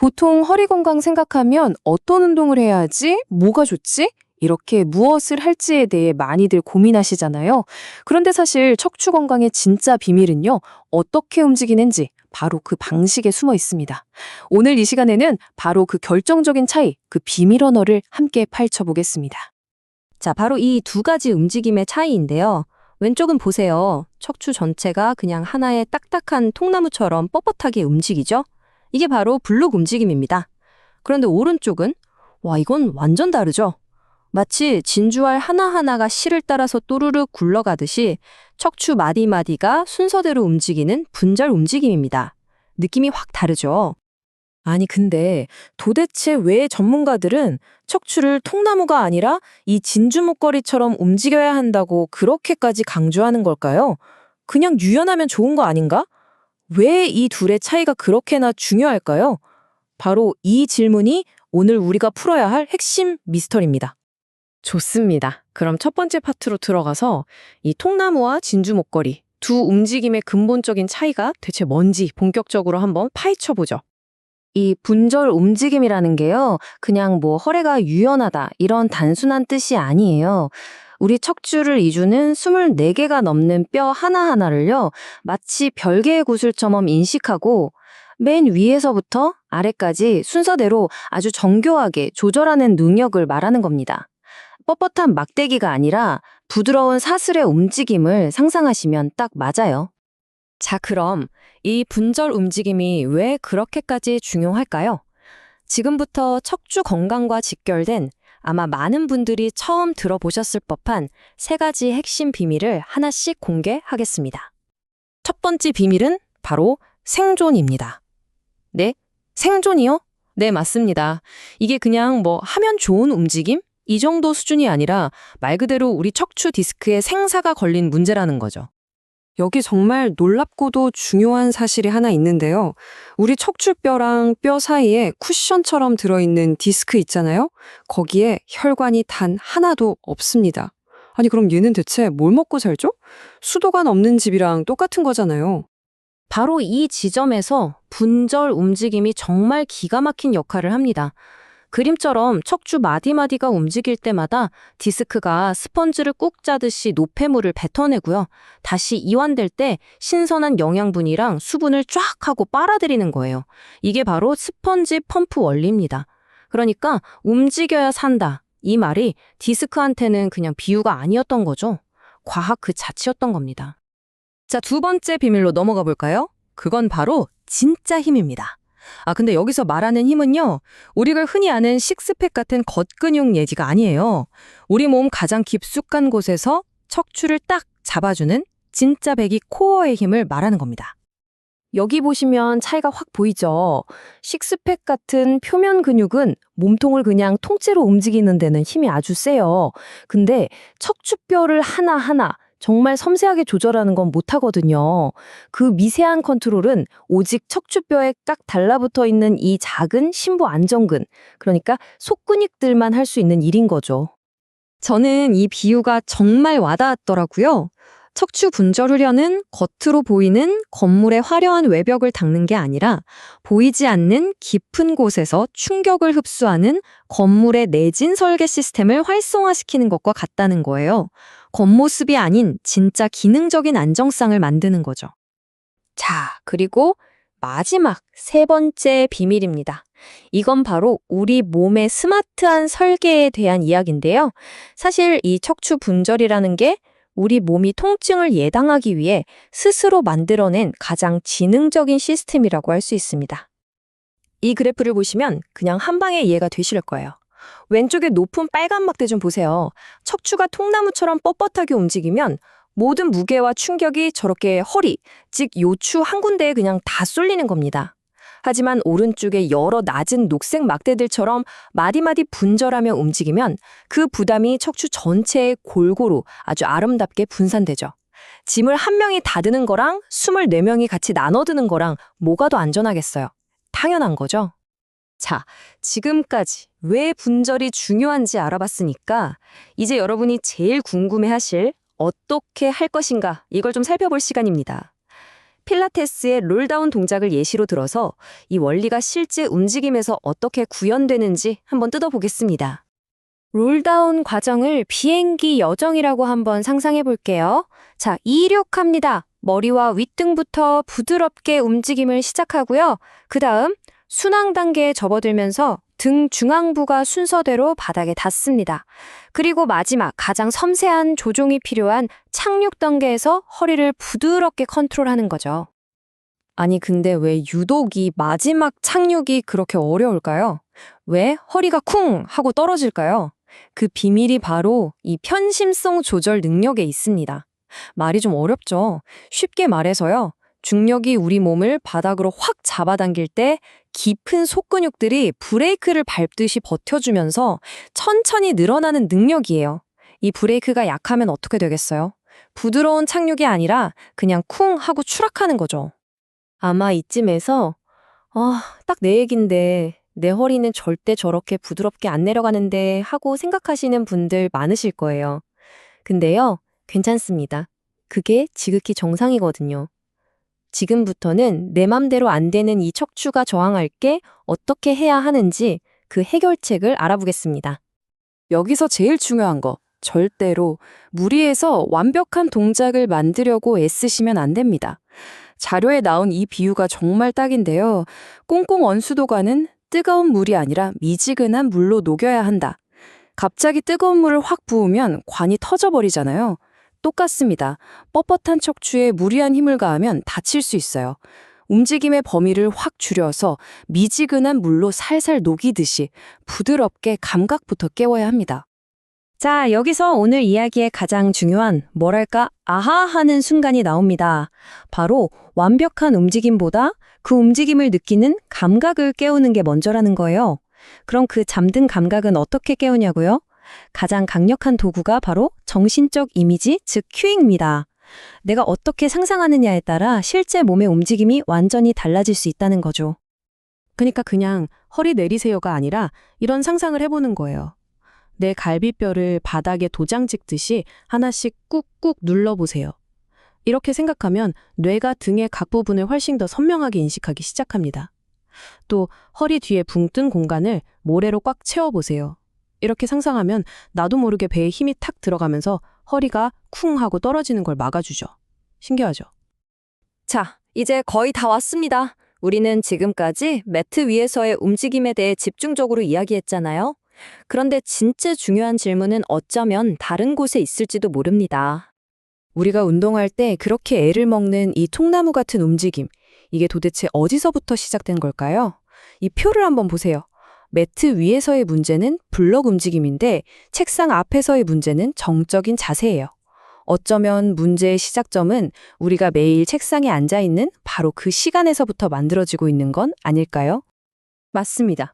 보통 허리 건강 생각하면 어떤 운동을 해야 하지? 뭐가 좋지? 이렇게 무엇을 할지에 대해 많이들 고민하시잖아요. 그런데 사실 척추 건강의 진짜 비밀은요, 어떻게 움직이는지 바로 그 방식에 숨어 있습니다. 오늘 이 시간에는 바로 그 결정적인 차이, 그 비밀 언어를 함께 파헤쳐보겠습니다. 자, 바로 이 두 가지 움직임의 차이인데요. 왼쪽은 보세요. 척추 전체가 그냥 하나의 딱딱한 통나무처럼 뻣뻣하게 움직이죠? 이게 바로 블록 움직임입니다. 그런데 오른쪽은, 와, 이건 완전 다르죠? 마치 진주알 하나하나가 실을 따라서 또르륵 굴러가듯이 척추 마디마디가 순서대로 움직이는 분절 움직임입니다. 느낌이 확 다르죠? 아니, 근데 도대체 왜 전문가들은 척추를 통나무가 아니라 이 진주 목걸이처럼 움직여야 한다고 그렇게까지 강조하는 걸까요? 그냥 유연하면 좋은 거 아닌가? 왜 이 둘의 차이가 그렇게나 중요할까요? 바로 이 질문이 오늘 우리가 풀어야 할 핵심 미스터리입니다. 좋습니다. 그럼 첫 번째 파트로 들어가서 이 통나무와 진주 목걸이 두 움직임의 근본적인 차이가 대체 뭔지 본격적으로 한번 파헤쳐보죠. 이 분절 움직임이라는 게요, 그냥 뭐 허리가 유연하다 이런 단순한 뜻이 아니에요. 우리 척추를 이루는 24개가 넘는 뼈 하나하나를요, 마치 별개의 구슬처럼 인식하고 맨 위에서부터 아래까지 순서대로 아주 정교하게 조절하는 능력을 말하는 겁니다. 뻣뻣한 막대기가 아니라 부드러운 사슬의 움직임을 상상하시면 딱 맞아요. 자, 그럼 이 분절 움직임이 왜 그렇게까지 중요할까요? 지금부터 척추 건강과 직결된 아마 많은 분들이 처음 들어보셨을 법한 세 가지 핵심 비밀을 하나씩 공개하겠습니다. 첫 번째 비밀은 바로 생존입니다. 네? 생존이요? 네, 맞습니다. 이게 그냥 뭐 하면 좋은 움직임? 이 정도 수준이 아니라 말 그대로 우리 척추 디스크에 생사가 걸린 문제라는 거죠. 여기 정말 놀랍고도 중요한 사실이 하나 있는데요. 우리 척추뼈랑 뼈 사이에 쿠션처럼 들어있는 디스크 있잖아요. 거기에 혈관이 단 하나도 없습니다. 아니 그럼 얘는 대체 뭘 먹고 살죠? 수도가 없는 집이랑 똑같은 거잖아요. 바로 이 지점에서 분절 움직임이 정말 기가 막힌 역할을 합니다. 그림처럼 척추 마디마디가 움직일 때마다 디스크가 스펀지를 꾹 짜듯이 노폐물을 뱉어내고요. 다시 이완될 때 신선한 영양분이랑 수분을 쫙 하고 빨아들이는 거예요. 이게 바로 스펀지 펌프 원리입니다. 그러니까 움직여야 산다. 이 말이 디스크한테는 그냥 비유가 아니었던 거죠. 과학 그 자체였던 겁니다. 자, 두 번째 비밀로 넘어가 볼까요? 그건 바로 진짜 힘입니다. 근데 여기서 말하는 힘은요, 우리가 흔히 아는 식스팩 같은 겉근육 얘기가 아니에요. 우리 몸 가장 깊숙한 곳에서 척추를 딱 잡아주는 진짜 배기 코어의 힘을 말하는 겁니다. 여기 보시면 차이가 확 보이죠? 식스팩 같은 표면 근육은 몸통을 그냥 통째로 움직이는 데는 힘이 아주 세요. 근데 척추뼈를 하나하나 정말 섬세하게 조절하는 건 못하거든요. 그 미세한 컨트롤은 오직 척추뼈에 딱 달라붙어 있는 이 작은 심부 안정근, 그러니까 속근육들만 할 수 있는 일인 거죠. 저는 이 비유가 정말 와닿았더라고요. 척추 분절 훈련은 겉으로 보이는 건물의 화려한 외벽을 닦는 게 아니라 보이지 않는 깊은 곳에서 충격을 흡수하는 건물의 내진 설계 시스템을 활성화시키는 것과 같다는 거예요. 겉모습이 아닌 진짜 기능적인 안정성을 만드는 거죠. 자, 그리고 마지막 세 번째 비밀입니다. 이건 바로 우리 몸의 스마트한 설계에 대한 이야기인데요. 사실 이 척추 분절이라는 게 우리 몸이 통증을 예방하기 위해 스스로 만들어낸 가장 지능적인 시스템이라고 할 수 있습니다. 이 그래프를 보시면 그냥 한 방에 이해가 되실 거예요. 왼쪽에 높은 빨간 막대 좀 보세요. 척추가 통나무처럼 뻣뻣하게 움직이면 모든 무게와 충격이 저렇게 허리, 즉 요추 한 군데에 그냥 다 쏠리는 겁니다. 하지만 오른쪽에 여러 낮은 녹색 막대들처럼 마디마디 분절하며 움직이면 그 부담이 척추 전체에 골고루 아주 아름답게 분산되죠. 짐을 한 명이 다 드는 거랑 24명이 같이 나눠 드는 거랑 뭐가 더 안전하겠어요? 당연한 거죠. 자, 지금까지 왜 분절이 중요한지 알아봤으니까 이제 여러분이 제일 궁금해하실 어떻게 할 것인가 이걸 좀 살펴볼 시간입니다. 필라테스의 롤다운 동작을 예시로 들어서 이 원리가 실제 움직임에서 어떻게 구현되는지 한번 뜯어보겠습니다. 롤다운 과정을 비행기 여정이라고 한번 상상해 볼게요. 자, 이륙합니다. 머리와 윗등부터 부드럽게 움직임을 시작하고요. 그 다음 순항 단계에 접어들면서 등 중앙부가 순서대로 바닥에 닿습니다. 그리고 마지막 가장 섬세한 조종이 필요한 착륙 단계에서 허리를 부드럽게 컨트롤하는 거죠. 아니 근데 왜 유독 이 마지막 착륙이 그렇게 어려울까요? 왜 허리가 쿵 하고 떨어질까요? 그 비밀이 바로 이 편심성 조절 능력에 있습니다. 말이 좀 어렵죠? 쉽게 말해서요. 중력이 우리 몸을 바닥으로 확 잡아당길 때 깊은 속근육들이 브레이크를 밟듯이 버텨주면서 천천히 늘어나는 능력이에요. 이 브레이크가 약하면 어떻게 되겠어요? 부드러운 착륙이 아니라 그냥 쿵 하고 추락하는 거죠. 아마 이쯤에서 딱 내 얘긴데 내 허리는 절대 저렇게 부드럽게 안 내려가는데 하고 생각하시는 분들 많으실 거예요. 근데요, 괜찮습니다. 그게 지극히 정상이거든요. 지금부터는 내 맘대로 안 되는 이 척추가 저항할게 어떻게 해야 하는지 그 해결책을 알아보겠습니다. 여기서 제일 중요한 거, 절대로 무리해서 완벽한 동작을 만들려고 애쓰시면 안 됩니다. 자료에 나온 이 비유가 정말 딱인데요. 꽁꽁 언수도관은 뜨거운 물이 아니라 미지근한 물로 녹여야 한다. 갑자기 뜨거운 물을 확 부으면 관이 터져버리잖아요. 똑같습니다. 뻣뻣한 척추에 무리한 힘을 가하면 다칠 수 있어요. 움직임의 범위를 확 줄여서 미지근한 물로 살살 녹이듯이 부드럽게 감각부터 깨워야 합니다. 자, 여기서 오늘 이야기의 가장 중요한 뭐랄까 아하 하는 순간이 나옵니다. 바로 완벽한 움직임보다 그 움직임을 느끼는 감각을 깨우는 게 먼저라는 거예요. 그럼 그 잠든 감각은 어떻게 깨우냐고요? 가장 강력한 도구가 바로 정신적 이미지, 즉 큐잉입니다. 내가 어떻게 상상하느냐에 따라 실제 몸의 움직임이 완전히 달라질 수 있다는 거죠. 그러니까 그냥 허리 내리세요가 아니라 이런 상상을 해보는 거예요. 내 갈비뼈를 바닥에 도장 찍듯이 하나씩 꾹꾹 눌러보세요. 이렇게 생각하면 뇌가 등의 각 부분을 훨씬 더 선명하게 인식하기 시작합니다. 또 허리 뒤에 붕 뜬 공간을 모래로 꽉 채워보세요. 이렇게 상상하면 나도 모르게 배에 힘이 탁 들어가면서 허리가 쿵 하고 떨어지는 걸 막아주죠. 신기하죠? 자, 이제 거의 다 왔습니다. 우리는 지금까지 매트 위에서의 움직임에 대해 집중적으로 이야기했잖아요. 그런데 진짜 중요한 질문은 어쩌면 다른 곳에 있을지도 모릅니다. 우리가 운동할 때 그렇게 애를 먹는 이 통나무 같은 움직임, 이게 도대체 어디서부터 시작된 걸까요? 이 표를 한번 보세요. 매트 위에서의 문제는 블럭 움직임인데 책상 앞에서의 문제는 정적인 자세예요. 어쩌면 문제의 시작점은 우리가 매일 책상에 앉아 있는 바로 그 시간에서부터 만들어지고 있는 건 아닐까요? 맞습니다.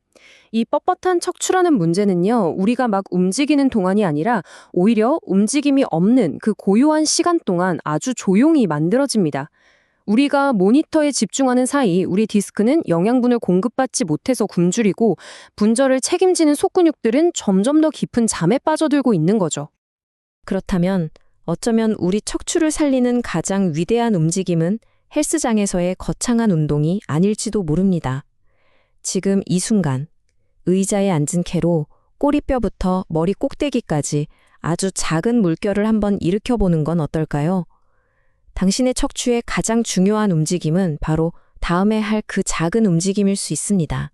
이 뻣뻣한 척추라는 문제는요, 우리가 막 움직이는 동안이 아니라 오히려 움직임이 없는 그 고요한 시간 동안 아주 조용히 만들어집니다. 우리가 모니터에 집중하는 사이 우리 디스크는 영양분을 공급받지 못해서 굶주리고 분절을 책임지는 속근육들은 점점 더 깊은 잠에 빠져들고 있는 거죠. 그렇다면 어쩌면 우리 척추를 살리는 가장 위대한 움직임은 헬스장에서의 거창한 운동이 아닐지도 모릅니다. 지금 이 순간 의자에 앉은 채로 꼬리뼈부터 머리 꼭대기까지 아주 작은 물결을 한번 일으켜보는 건 어떨까요? 당신의 척추의 가장 중요한 움직임은 바로 다음에 할 그 작은 움직임일 수 있습니다.